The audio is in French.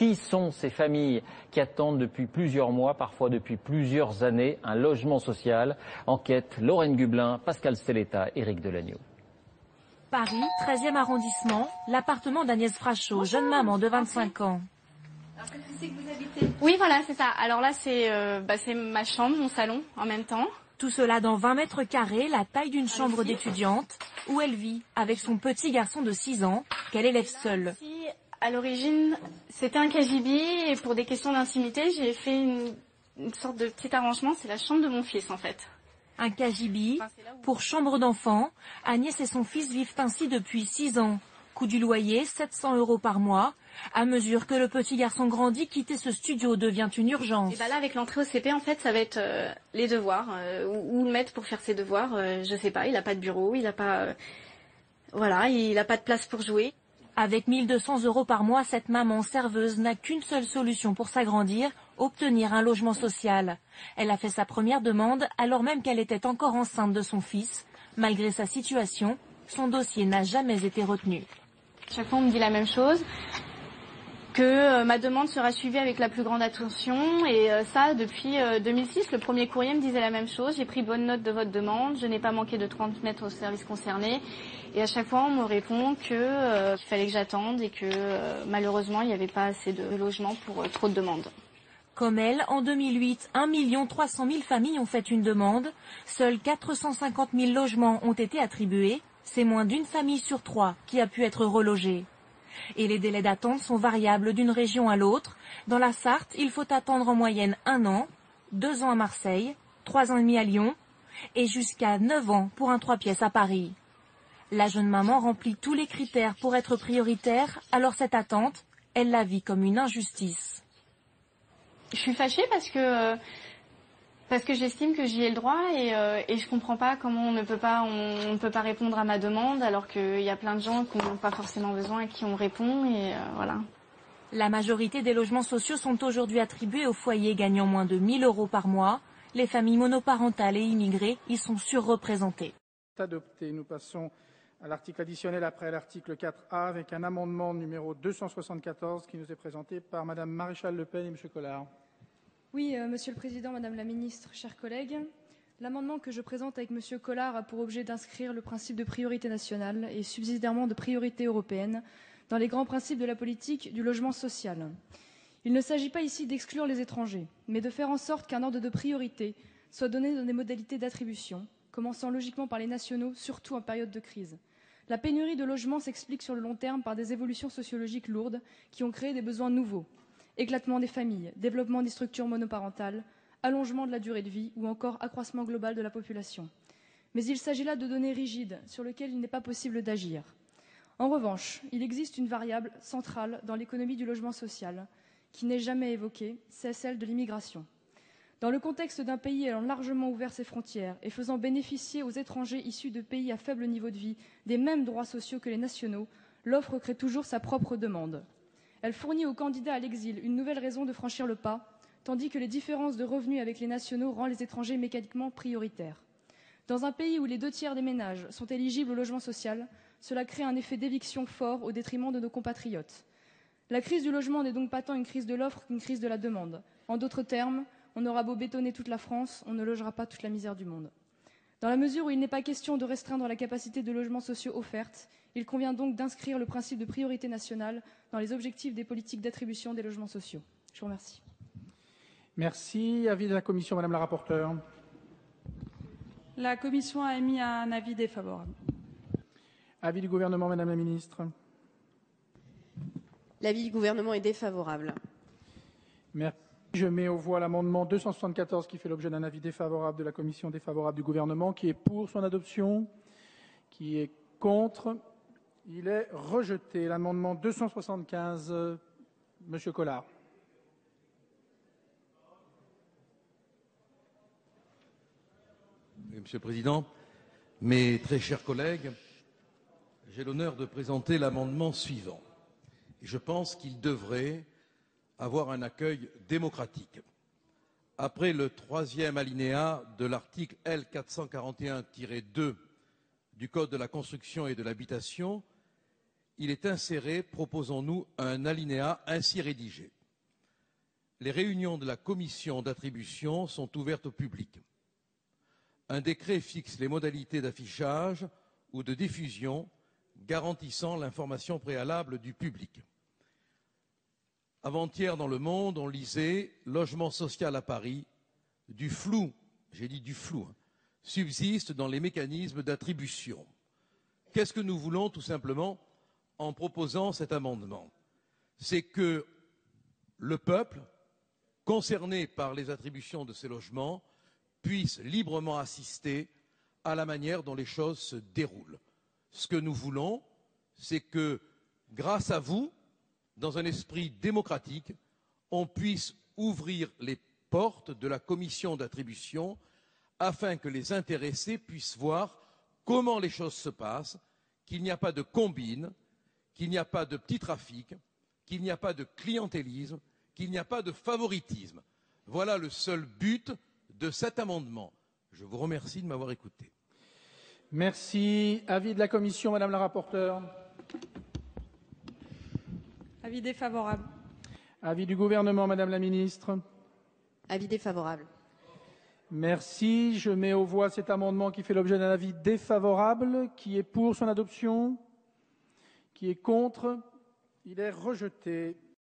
Qui sont ces familles qui attendent depuis plusieurs mois, parfois depuis plusieurs années, un logement social? Enquête Lorraine Gublin, Pascal Stelletta, Éric Delagneau. Paris, 13e arrondissement, l'appartement d'Agnès Frachot, jeune maman de 25 ans. Alors, qu'est-ce que c'est que vous habitez? Oui, voilà, c'est ça. Alors là, c'est ma chambre, mon salon, en même temps. Tout cela dans 20 mètres carrés, la taille d'une chambre d'étudiante, où elle vit avec son petit garçon de 6 ans, qu'elle élève seule. Ici, à l'origine, c'était un KGB, et pour des questions d'intimité, j'ai fait une sorte de petit arrangement. C'est la chambre de mon fils, en fait. Un KGB pour chambre d'enfant. Agnès et son fils vivent ainsi depuis 6 ans. Coût du loyer, 700 € par mois. À mesure que le petit garçon grandit, quitter ce studio devient une urgence. Et là, avec l'entrée au CP, en fait, ça va être les devoirs. Où le mettre pour faire ses devoirs, je sais pas. Il n'a pas de bureau, il n'a pas... il n'a pas de place pour jouer. Avec 1200 € par mois, cette maman serveuse n'a qu'une seule solution pour s'agrandir, obtenir un logement social. Elle a fait sa première demande alors même qu'elle était encore enceinte de son fils. Malgré sa situation, son dossier n'a jamais été retenu. Chaque fois, on me dit la même chose, que ma demande sera suivie avec la plus grande attention. Et ça, depuis 2006, le premier courrier me disait la même chose. J'ai pris bonne note de votre demande, je n'ai pas manqué de transmettre au service concerné. Et à chaque fois, on me répond qu'il fallait que j'attende et que malheureusement, il n'y avait pas assez de logements pour trop de demandes. Comme elle, en 2008, 1 300 000 familles ont fait une demande. Seuls 450 000 logements ont été attribués. C'est moins d'une famille sur 3 qui a pu être relogée. Et les délais d'attente sont variables d'une région à l'autre. Dans la Sarthe, il faut attendre en moyenne 1 an, 2 ans à Marseille, 3 ans et demi à Lyon et jusqu'à 9 ans pour un 3 pièces à Paris. La jeune maman remplit tous les critères pour être prioritaire, alors cette attente, elle la vit comme une injustice. Je suis fâchée parce que j'estime que j'y ai le droit et je comprends pas comment on ne peut pas répondre à ma demande alors qu'il y a plein de gens qui n'ont pas forcément besoin et qui on répond et voilà. La majorité des logements sociaux sont aujourd'hui attribués aux foyers gagnant moins de 1 000 € par mois. Les familles monoparentales et immigrées y sont surreprésentées. Adopté. Nous passons à l'article additionnel après l'article 4A avec un amendement numéro 274 qui nous est présenté par Madame Maréchal Le Pen et Monsieur Collard. Oui, Monsieur le Président, Madame la Ministre, chers collègues, l'amendement que je présente avec Monsieur Collard a pour objet d'inscrire le principe de priorité nationale et subsidiairement de priorité européenne dans les grands principes de la politique du logement social. Il ne s'agit pas ici d'exclure les étrangers, mais de faire en sorte qu'un ordre de priorité soit donné dans des modalités d'attribution, commençant logiquement par les nationaux, surtout en période de crise. La pénurie de logements s'explique sur le long terme par des évolutions sociologiques lourdes qui ont créé des besoins nouveaux. Éclatement des familles, développement des structures monoparentales, allongement de la durée de vie ou encore accroissement global de la population. Mais il s'agit là de données rigides sur lesquelles il n'est pas possible d'agir. En revanche, il existe une variable centrale dans l'économie du logement social qui n'est jamais évoquée, c'est celle de l'immigration. Dans le contexte d'un pays ayant largement ouvert ses frontières et faisant bénéficier aux étrangers issus de pays à faible niveau de vie des mêmes droits sociaux que les nationaux, l'offre crée toujours sa propre demande. Elle fournit aux candidats à l'exil une nouvelle raison de franchir le pas, tandis que les différences de revenus avec les nationaux rendent les étrangers mécaniquement prioritaires. Dans un pays où les 2 tiers des ménages sont éligibles au logement social, cela crée un effet d'éviction fort au détriment de nos compatriotes. La crise du logement n'est donc pas tant une crise de l'offre qu'une crise de la demande. En d'autres termes, on aura beau bétonner toute la France, on ne logera pas toute la misère du monde. Dans la mesure où il n'est pas question de restreindre la capacité de logements sociaux offertes, il convient donc d'inscrire le principe de priorité nationale dans les objectifs des politiques d'attribution des logements sociaux. Je vous remercie. Merci. Avis de la Commission, Madame la rapporteure. La Commission a émis un avis défavorable. Avis du Gouvernement, Madame la Ministre. L'avis du Gouvernement est défavorable. Merci. Je mets aux voix l'amendement 274 qui fait l'objet d'un avis défavorable de la Commission, défavorable du Gouvernement. Qui est pour son adoption? Qui est contre? Il est rejeté. L'amendement 275, Monsieur Collard. Monsieur le Président, mes très chers collègues, j'ai l'honneur de présenter l'amendement suivant. Et je pense qu'il devrait avoir un accueil démocratique. Après le 3e alinéa de l'article L. 441-2 du Code de la construction et de l'habitation, il est inséré, proposons-nous, un alinéa ainsi rédigé. Les réunions de la commission d'attribution sont ouvertes au public. Un décret fixe les modalités d'affichage ou de diffusion garantissant l'information préalable du public. Avant-hier, dans Le Monde, on lisait « Logement social à Paris, du flou », j'ai dit du flou, subsiste dans les mécanismes d'attribution. Qu'est-ce que nous voulons tout simplement en proposant cet amendement? C'est que le peuple, concerné par les attributions de ces logements, puisse librement assister à la manière dont les choses se déroulent. Ce que nous voulons, c'est que, grâce à vous, dans un esprit démocratique, on puisse ouvrir les portes de la commission d'attribution afin que les intéressés puissent voir comment les choses se passent, qu'il n'y a pas de combine, qu'il n'y a pas de petit trafic, qu'il n'y a pas de clientélisme, qu'il n'y a pas de favoritisme. Voilà le seul but de cet amendement. Je vous remercie de m'avoir écouté. Merci. Avis de la commission, Madame la rapporteure. Avis défavorable. Avis du gouvernement, Madame la ministre. Avis défavorable. Merci. Je mets aux voix cet amendement qui fait l'objet d'un avis défavorable. Qui est pour son adoption? Qui est contre? Il est rejeté.